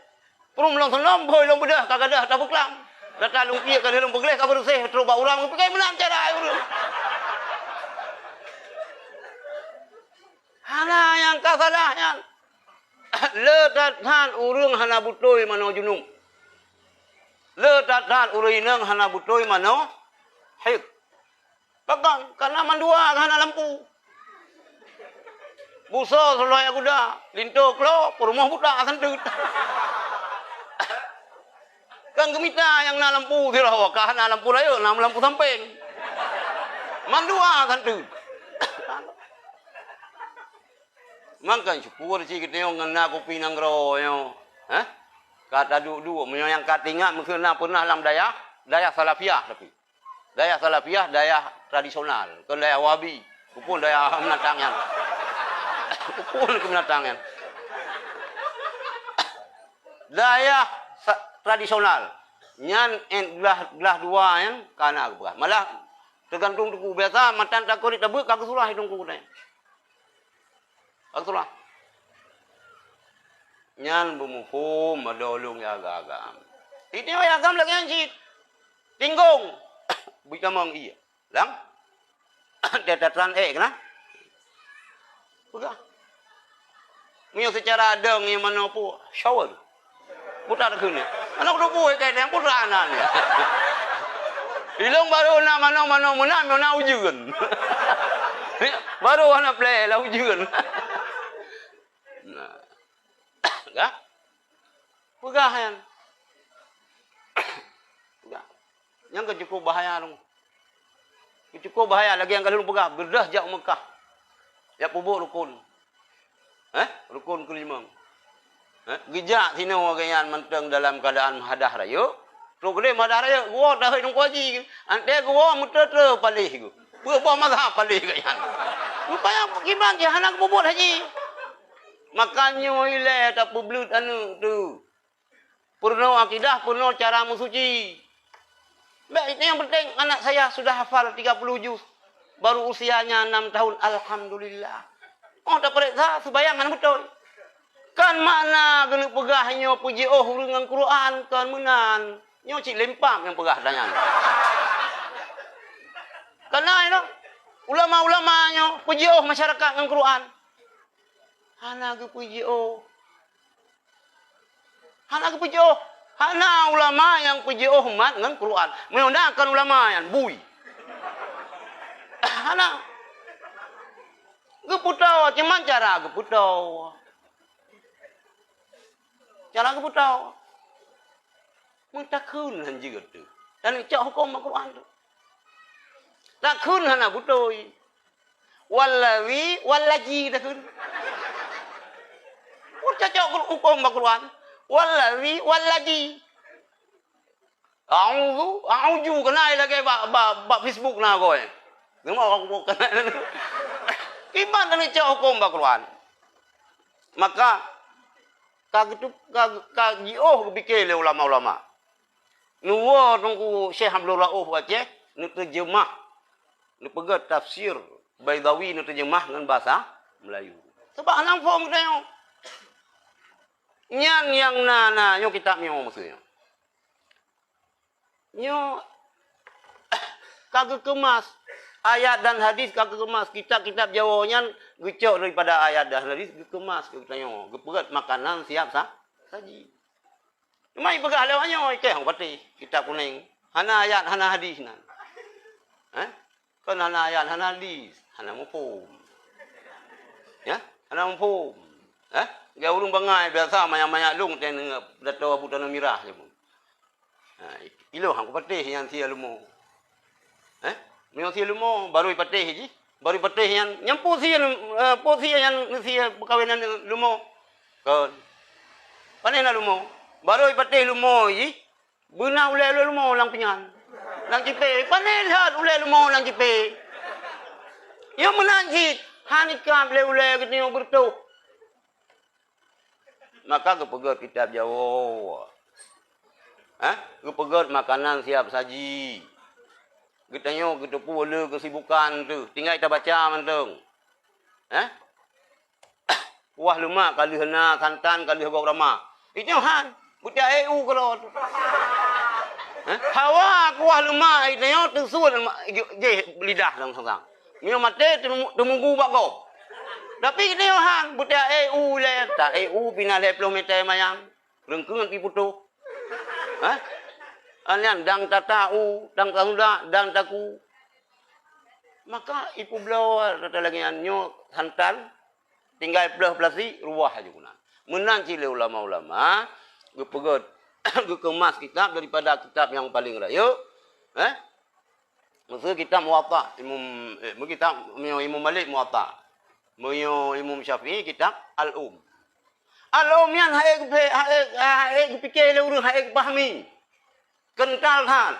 [SPEAKER 1] Perum long senom boy long bedah kagadah tabuk lang. Data lung kieu ka long begleh ka bersih terus ba urang kupikir menang cara urang. Hana yang kasalahnya. Letathan urang hana butoy mano junub. Letathan urang hana butoy mano haid. Bakang karena mandua hana lampu. Buso soloy kuda, linto klo, rumah buta santut. Kang gemita yang na lampu dirawa ka hana lampu rayo, na lampu samping. Mandua santut. Mangkan syukur si kita yang ngena kopi nang ro yo. Kata dua menyo yang katingat mungkin pernah dalam daya salafiyah tapi. Daya salafiyah, daya tradisional, kan daya wabi, kupun daya menatangnya. Kupun ke menatangnya. Daya tradisional. Nyan belah dua yang kana aku bukan. Malah tergantung tuku biasa matan takut ditabuk aku surah hidung ku tanya. Aku surah. Nyan bumufum madolong ya agam. Ini ya agam lagi anjit. Tinggung. Bitamang iya. Lang. Datatan kena. Udah. Mio secara adang yang mana pu shower. Putar kene. Anak tu pu kayak yang putar anan ya. Ilong baru na mano muna ujun. Baru ana play la ujun. Nah. Enggak? Pegahan. Yang cukup bahaya tu. Cukup bahaya lagi yang kalau pegah berdah jak Mekah. Ya pubuk rukun. Rukun kelima. Gejak sini orang mentang dalam keadaan hadah raya. Program hadah raya gua dah hidup haji. Ante gua muter palih gua. Buah mazhab palih kayan. Rupanya gimana je anak pubuk haji. Makanya ile tak publik anu tu. Purno akidah, purno cara mensuci. Baik, itu yang penting anak saya sudah hafal 30 juz. Baru usianya 6 tahun. Alhamdulillah. Oh, tak periksa sebayangan betul. Kan mana kena pegahnya puji dengan Quran kan menan. Nyo cik lempam yang pegah tanya. Karena itu ulama-ulamanya puji masyarakat dengan Quran. Hana ke puji Hana ke puji Hana ulama yang puji umat dengan Quran. Mengundangkan ulama yang bui. Hana. Geputau, cuman cara geputau. Cara geputau. Mentakun han juga tu. Dan cak hukum Al-Quran tu. Takun hana butoi. Wallawi wallaji takun. Cak hukum Al-Quran. Wallawi wallaji. Auju kenal lagi bak Facebook na koy. Nemo aku kenal. Gimana ni cak hukum Al-Quran? Maka kagiuh fikir le ulama-ulama. Nuwa tunggu Syekh Abdul Rauf Aceh nu terjemah. Nu pegat tafsir Baidawi nu terjemah dengan bahasa Melayu. Sebab anak form kita Nyan yang nyo kitab nyo maksudnya. Nyo kagak kemas ayat dan hadis kagak kemas kitab-kitab Jawanya gecok daripada ayat dan hadis kemas kita nyo. Geperat makanan siap saji. Mai pegah lewatnya ke hang pati kitab kuning. Hana ayat hana hadis nan. Kan hana ayat hana hadis, hana mafhum. Ya, hana mafhum. Dia ulung bangai biasa banyak-banyak lung ten dato abu tanah mirah je pun. Ilo hang patih yang sia lumo. Mio sia lumo baru patih ji. Baru patih yang nyampu sia yang sia perkahwinan lumo. Kan. Panena lumo. Baru patih lumo ji. Bena ulai lumo lang pinyan. Lang cipe. Panel hat ulai lumo lang cipe. Yang menanjit hanikam ulai ketemu bertuh. Maka kepegat kitab Jawa. Kepegat makanan siap saji. Kita pula kesibukan tu. Tinggal kita baca menteng. Wah lemak kali hena santan kali hagok ramah. Itu han. Butia EU kalau. Hawa kuah lemak itu tersuat je lidah dalam sang. Mio mate temunggu bakop. Tapi kita han butia EU le tak EU pina le 10 meter mayang. Rengkeun pi putu. Anian dang tatau, dang tahuda, dang taku. Maka ipu belau kata lagi nyo hantan tinggal belah pelasi ruah aja guna. Menanci le ulama-ulama gepegat gekemas kitab daripada kitab yang paling raya. Maksud kitab Muwatta Imam Malik Muwatta. Imam Syafi'i kitab Al-Um. Al-Um yang haik fikir le urang haik pahami. Kental han.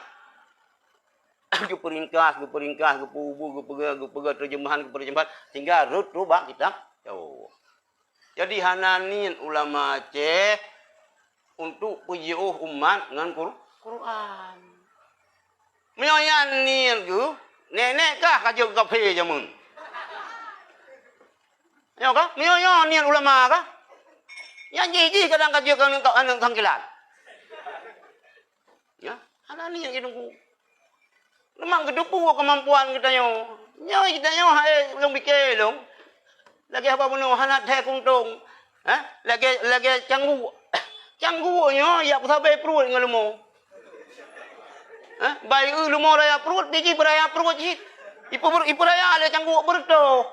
[SPEAKER 1] Geperingkas, gepega terjemahan sehingga rubah kitab Jawa. Jadi hananin ulama Aceh untuk pujiuh umat dengan Quran. Meoyan ni tu nenek kah kajo kafe jamun. Ya kah? Meoyan ni ulama kah? Yang jiji kadang kajo kan anak tangkilan. Ya, hananin yang kita memang kedupu kemampuan kita nyo. Nyo kita nyo hai long bike long. Lagi apa bunuh hanat teh kungtung. Lagi canggu. Canggu nyo ya sabai perut ngalumo. Bai lumo raya perut diji beraya perut ji. Ipu raya ada canggu berdo.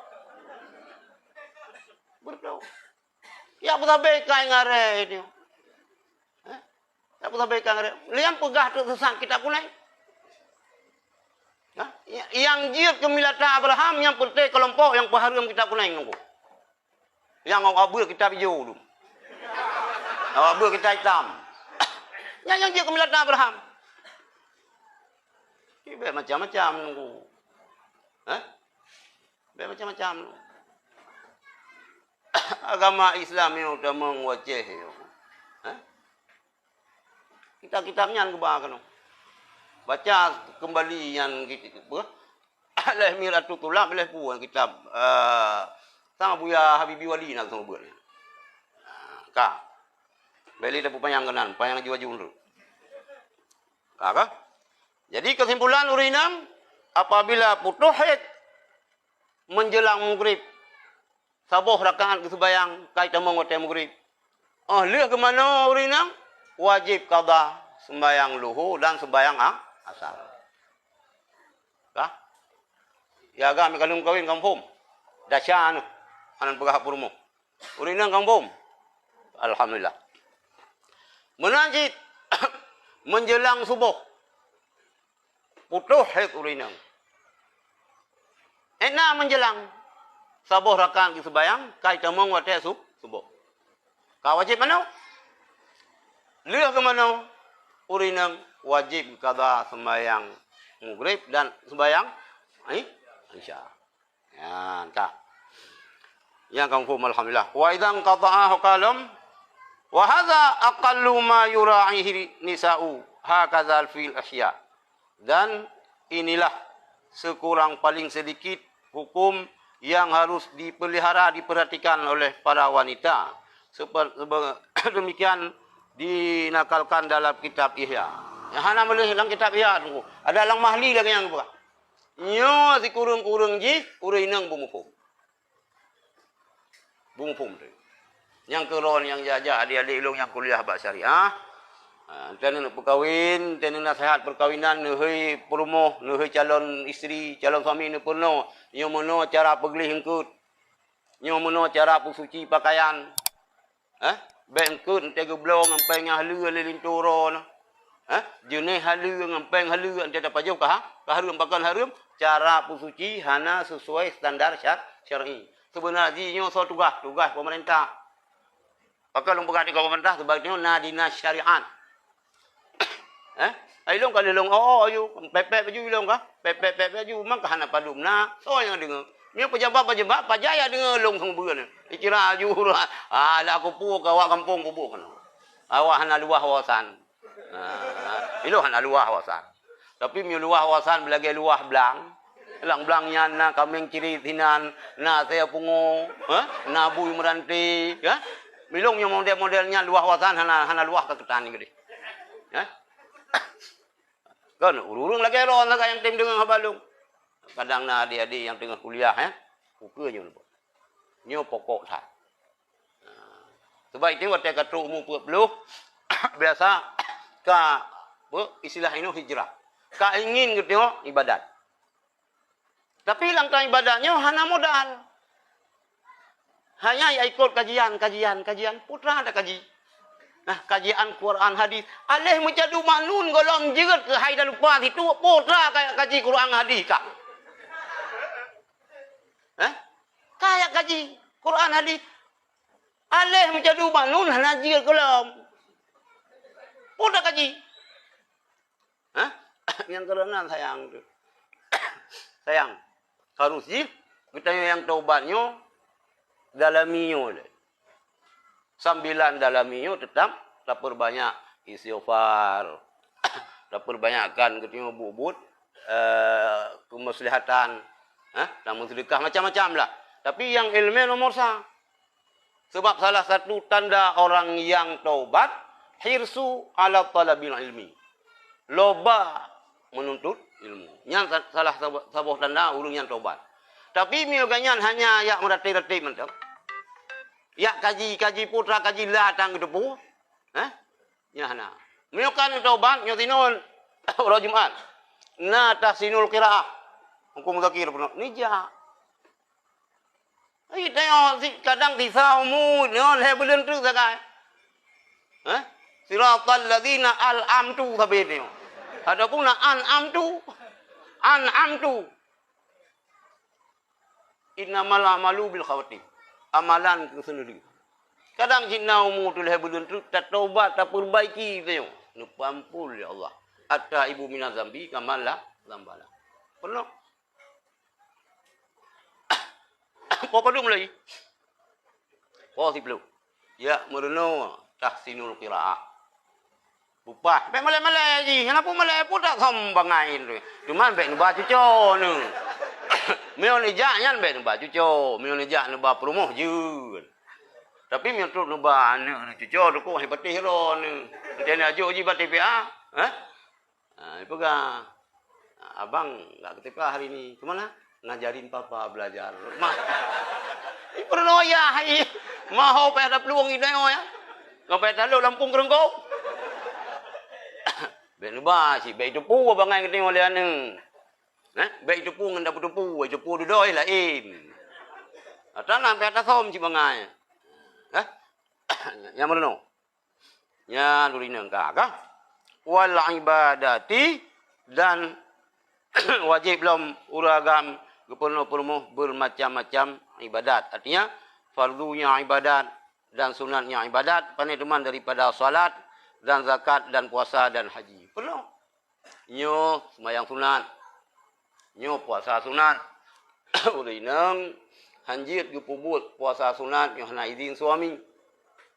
[SPEAKER 1] Ya sabai kai ngare itu. Ya sabai kai ngare. Liam pegah tu sesak kita kunai. Ha? Yang jiat kemilatan Abraham yang penting kelompok yang paharum kitab kuning nunggu. Yang awak abul kitab hijau tu. Awak abul kitab hitam. Yang jiat kemilatan Abraham. Ini macam-macam nunggu. Ha? Macam-macam nunggu. Agama Islam ini sudah mengwajah. Ha? Kitab-kitabnya kebahagiaan. Baca kembali yang apa? Aleh Miratul Tulab boleh puan kitab sama Buya Habibi Wali nak semua buat. Ka. Beli dah payang kanan, payang jiwa jundur. Ka. Jadi kesimpulan urinam apabila putuh haid menjelang maghrib sabuh rakaat kesembahyang kait mengotai maghrib. Oh, lihat ke mana urinam? Wajib qada sembahyang luhur dan sembahyang asar. Kah? Ya kami kalung kawin kampung. Dasyan anan pegah purmo. Urinang kampung. Alhamdulillah. Menajid menjelang subuh. Putuh haid urinang. Enak menjelang sabuh rakaat sembahyang kait mengotai subuh. Kau wajib mana? Lihat ke mana? Urinang wajib qada sembahyang maghrib dan sembahyang isya. Ya, tak. Yang kaum alhamdulillah. Wa idzan qata'ahu qalam wa hadza aqallu ma yura'ihi nisa'u hakadzal fil asya. Dan inilah sekurang paling sedikit hukum yang harus dipelihara diperhatikan oleh para wanita. Demikian dinakalkan dalam kitab Ihya. Yang hana boleh dalam kitab Ihya tu. Ada lang mahli lagi yang buka. Nyo si kurung-kurung ji urinang bumupum. Bumupum tu. Yang keron yang jajah adik-adik ilung yang kuliah bab syariah. Tena nak berkahwin, tena nasihat perkahwinan, neuhei perumoh, neuhei calon isteri, calon suami ne purno. Nyo mono cara pegelih engkut. Nyo mono cara pusuci pakaian. Bengkut tega blong ngampeng halu lelin toro. Jenis halu ngampeng halu ante dapat jauh kah? Harum pakan harum cara pusuci hana sesuai standar syar'i. Sebenarnya nyo so tugas pemerintah. Pakai long pegang di pemerintah sebabnya nadina syariat. Ailong kalau long ayu pepek baju long kah? Pepek baju mak hana padum na. So yang dengar. Ni pejabat pajaya dengar long sang bulan. Dikira aju lah aku pu kawak kampung kubu kan. Awak hana luah kawasan. Ilo hana luah kawasan. Tapi mi luah kawasan belagi luah belang. Belang-belangnya na kameng ciri tinan, na saya pungu, na bui meranti, ya. Milong yang model-modelnya luah kawasan hana luah ke ketani gede. Ya. Kan urung lagi ron yang tim dengan habalung. Kadang na adik-adik yang tengah kuliah ukanya lupa. Nyo pokok sah. Sebab itu waktu kata umum puluh biasa ka istilah ini hijrah. Ka ingin gitu ibadat. Tapi langkah ibadahnya hanya modal. Hanya ya ikut kajian. Putra ada kaji. Nah, kajian Quran hadis. Alih mencadu manun golong jerat ke hai dah lupa itu putra kaji Quran hadis kak. Kayak kaji Quran hadis. Alih mencadu manun hana jerat golong. Putra kaji. Yang kerana sayang tu. Sayang. Harus kita yang taubatnya dalaminya. Sambilan dalaminya tetap perbanyak istighfar. Perbanyakkan ketika bubut kemaslihatan, dan sedekah macam-macam lah. Tapi yang ilmu nomor satu. Sebab salah satu tanda orang yang taubat hirsu ala talabil ilmi. Loba menuntut ilmu. Yang salah sebuah tanda urung yang taubat. Tapi mioganyan hanya yak merati-rati mentau. Yak kaji putra kaji lah tang depu. Nya hana. Miokan taubat nyotinul ora Jumat. Na tahsinul qiraah. Hukum zakir pun nija. Ai tengok kadang disaumu no le bulan tu sakai. Siratal ladzina al'amtu sabene. Adapun an'am tu an'amtu. Innamal amalu bil khawatim. Amalan ke sendiri. Kadang jinna umutul hebulun tu tak taubat tak perbaiki tengok. Nupampul ya Allah. Atta ibu minaz zambi kamala zambala. Penuh. Apa dulu mulai? Pasti belum. Ya mereno tahsinul qiraah. Bupah. Baik malai-malai je. Kenapa malai pun tak sombangain tu. Cuma baik nak baca co ni. Meo ni jak nyan baik nak baca co. Meo ni jak nak baca perumoh je. Tapi meo tu nak baca ni co tu ko hebat hero ni. Dia nak ajuk je baca PA. Pegang. Abang enggak ke TPA hari ni. Ke mana? Ngajarin papa belajar. Mah. Ini pernoya hai. Mau pe ada peluang ini ya. Kau pe dalu Lampung Kerengkau. Be ba si be tu pu abang ngai tengok dia ni. Be tu pu ngan dapat tu pu, tu pu doi lain. Atana pe atas som si bangai. Yang mereno. Ya durina ka. Wal ibadati dan wajib belum uragam penuh bermacam-macam ibadat. Artinya fardunya ibadat dan sunatnya ibadat. Pandai teman daripada salat dan zakat dan puasa dan haji. Penuh. Nyo sembahyang sunat. Nyo puasa sunat. Oleh nang hanjit gepubut puasa sunat yang hana izin suami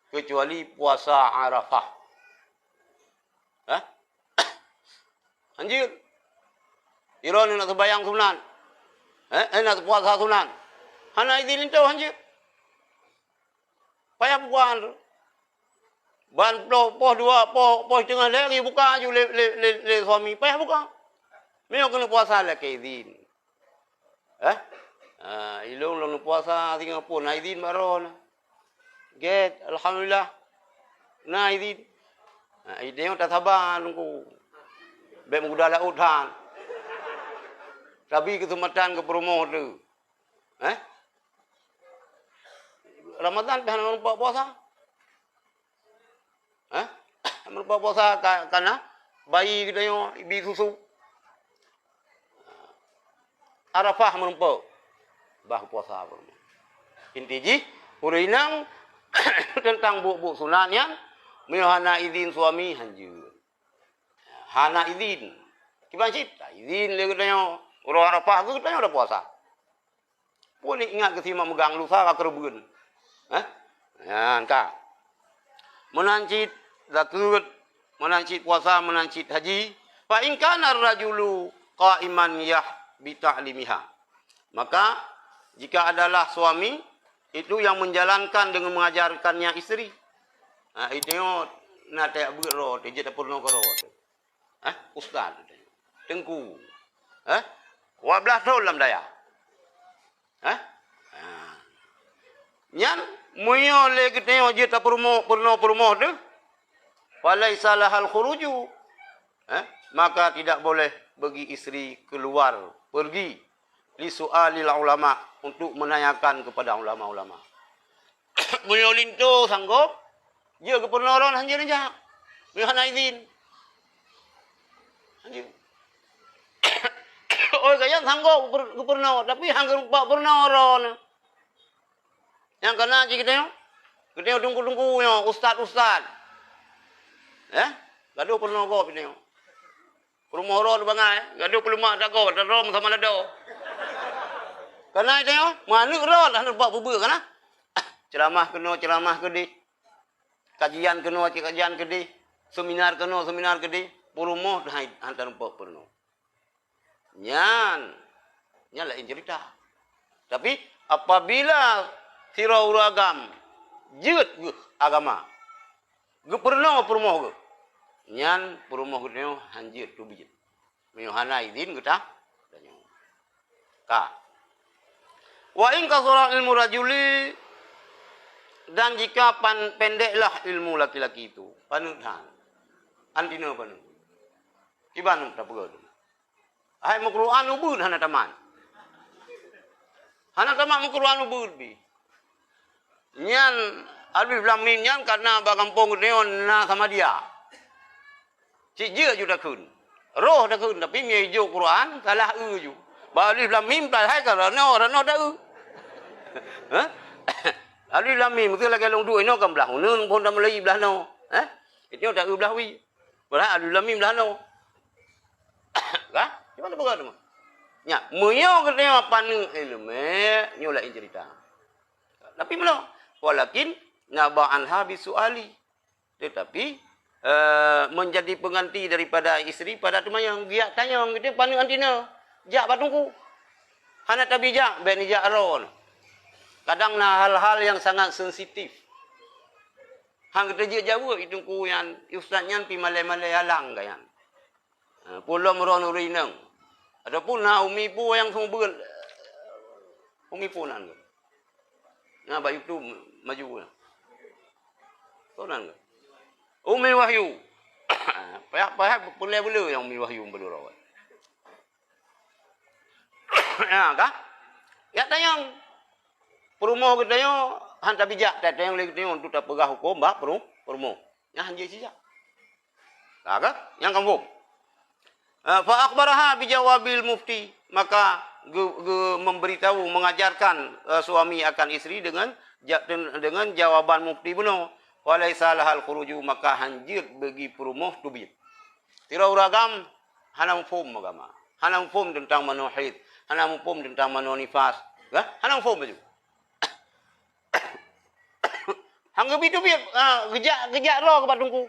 [SPEAKER 1] kecuali puasa Arafah. Hanjit. Iron nak sembahyang sunat. Nak puasa sunat. Hana izin itu hanjit. Payah bukan. Ban poh dua poh tengah lagi buka je le suami. Payah buka. Memang kena puasa lah ke izin. Ilung long puasa Singapura na izin baron. Get alhamdulillah. Na izin. Ideo tak sabar nunggu. Baik muda laut han. Tapi kesempatan ke promo tu. Ramadan dah nak puasa. Merupa puasa karena bayi kita yang ibu susu. Arafah merupa bah puasa apa. Inti ji, urinang tentang buk-buk sunatnya, hana izin suami hanjur. Hana izin. Kiban cip, izin le katanya orang Arafah tu katanya ada puasa. Pun ingat ke sima megang lusa ka kerebun. Ya, ka. Menancit zakat, menancit puasa, menancit haji. Fa in kana ar-rajulu qa'iman yah bi ta'limiha. Maka jika adalah suami itu yang menjalankan dengan mengajarkannya isteri. Itu nak tak berro, dia tak perlu karo. Ustaz tengku. 12 tahun dalam daya. Nyan muyo le keteo je ta permo tu. Falaisa lahal khuruju. Maka tidak boleh bagi isteri keluar pergi li su'alil ulama untuk menanyakan kepada ulama-ulama. Muyo linto sanggup je ke pernoron hanjir aja. Muyo hana izin. Hanjir. Oh kaya sanggup gubernur tapi hang pak bernoron. Yang kena je kita tunggu yo ustaz. Gaduh pernah go pini. Rumah ron bangai, gaduh pelumak tak go, rom sama lado. Kena itu mana ron dah nampak bubur kana. Ceramah ke di. Kajian ke di. Seminar ke di. Perumoh dah hantar nampak pernah. Nyan lain cerita. Tapi apabila sirau agam jeut agama. Ge pernah perumoh ge. Nyan perumoh ge hanjir tu bijit. Miohana izin kita. Ka. Wa in kasara ilmu rajuli dan jika pendeklah ilmu laki-laki itu. Panutan. Antina panu. Kiban tak perlu. Hai Al-Quran ubud hana taman. Hana taman Al-Quran ubud bi. Nyan alif lam mim nyan karena ba kampung neon na sama dia. Cik je juda kun. roh dah kun tapi mi hijau Quran salah ju. Ba alif lam mim tai hai ka rano da Ha? Alif lam mim tu la ka long du no kam belah nun pun dah mulai belah no. Ha? Itu dah belah wi. Belah alif lam mim belah no. Kah? Gimana begitu? Nya, muyo katanya panu ilmu nyolak cerita. Tapi belum. Walakin naba'an habis suali. Tetapi menjadi pengganti daripada isteri pada temayang giak tayang gitu panu antina. Jak batungku. Hana tabijak ben jak ron. Kadang na hal-hal yang sangat sensitif. Hang kita je jauh itungku yang ustaz nyan pi malai-malai halang kayan. Pulau meron urinang. Adapun na umi pu yang semua ber umi punan ke. Nah ba YouTube maju lah. Punan ke. Umi Wahyu. Payah boleh yang Umi Wahyu berdoa. Ya kah? Ya tayang. Perumoh kita yo hantar bijak tayang lagi tayang untuk tak pegah hukum bah perumoh. Ya hanji sijak. Kah? Yang kampung. Fa akhbaraha bijawabil mufti, maka memberitahu mengajarkan suami akan isteri dengan jawaban mufti benar. Walaisa lahal khuruju, maka hanjir bagi perumuh tubit. Tira uragam hanam fum agama. Hanam fum tentang manu haid, hanam fum tentang manu nifas. Hanam fum baju. Hangga bitu biar gejak roh ke batungku.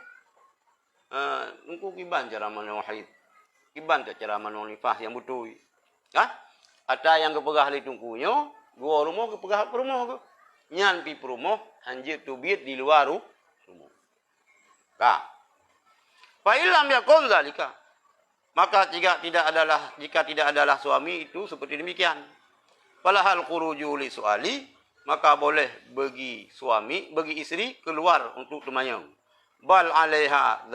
[SPEAKER 1] Nungku kiban cara manu haid. Kiban tak cara manu nifas yang betul. Ada yang kepegah li tungkunya, gua rumah kepegah perumah ke. Nyan pi perumah hanjir tubit di luar rumah. Fa illam yakun zalika. Maka jika tidak adalah suami itu seperti demikian. Falahal khuruju li suali, maka boleh bagi isteri keluar untuk temayang. Bal alaiha